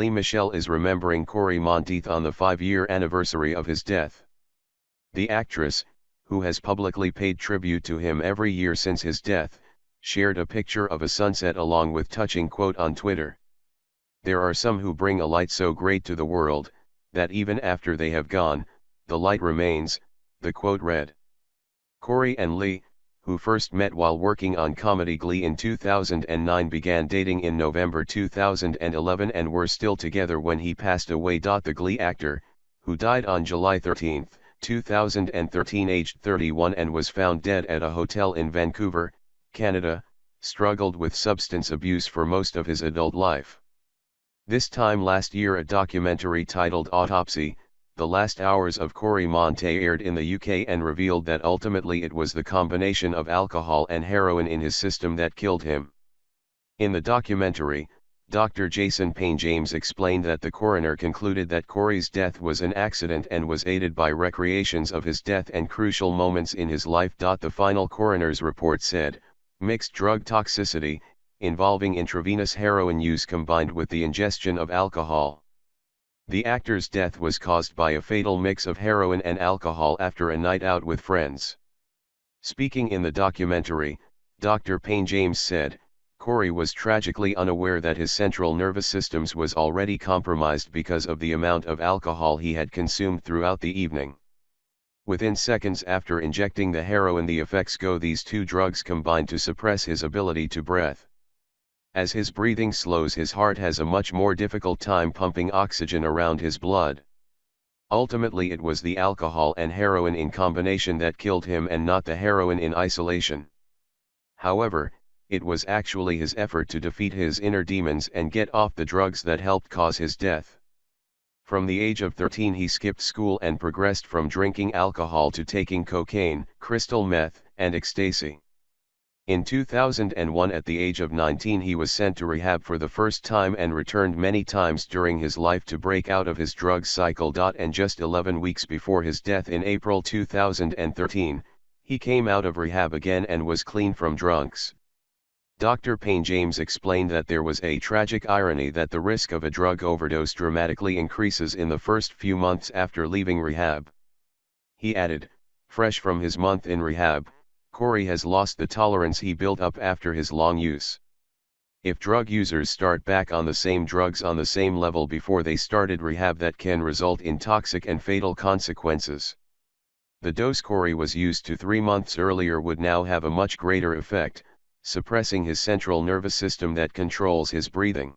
Lea Michele is remembering Cory Monteith on the 5-year anniversary of his death. The actress, who has publicly paid tribute to him every year since his death, shared a picture of a sunset along with touching quote on Twitter. "There are some who bring a light so great to the world, that even after they have gone, the light remains," the quote read. Cory and Lea, who first met while working on comedy Glee in 2009, began dating in November 2011 and were still together when he passed away. The Glee actor, who died on July 13, 2013 aged 31 and was found dead at a hotel in Vancouver, Canada, struggled with substance abuse for most of his adult life. This time last year a documentary titled Autopsy, The Last Hours of Cory Monteith aired in the UK and revealed that ultimately it was the combination of alcohol and heroin in his system that killed him. In the documentary, Dr. Jason Payne James explained that the coroner concluded that Cory's death was an accident and was aided by recreations of his death and crucial moments in his life. The final coroner's report said, "Mixed drug toxicity, involving intravenous heroin use combined with the ingestion of alcohol." The actor's death was caused by a fatal mix of heroin and alcohol after a night out with friends. Speaking in the documentary, Dr. Payne James said, "Cory was tragically unaware that his central nervous system was already compromised because of the amount of alcohol he had consumed throughout the evening. Within seconds after injecting the heroin, the effects go. These two drugs combine to suppress his ability to breathe. As his breathing slows, his heart has a much more difficult time pumping oxygen around his blood. Ultimately it was the alcohol and heroin in combination that killed him and not the heroin in isolation. However, it was actually his effort to defeat his inner demons and get off the drugs that helped cause his death. From the age of 13 he skipped school and progressed from drinking alcohol to taking cocaine, crystal meth, and ecstasy. In 2001 at the age of 19 he was sent to rehab for the first time and returned many times during his life to break out of his drug cycle. And just 11 weeks before his death in April 2013, he came out of rehab again and was clean from drugs. Dr. Payne James explained that there was a tragic irony that the risk of a drug overdose dramatically increases in the first few months after leaving rehab. He added, "Fresh from his month in rehab, Cory has lost the tolerance he built up after his long use. If drug users start back on the same drugs on the same level before they started rehab, that can result in toxic and fatal consequences. The dose Cory was used to 3 months earlier would now have a much greater effect, suppressing his central nervous system that controls his breathing."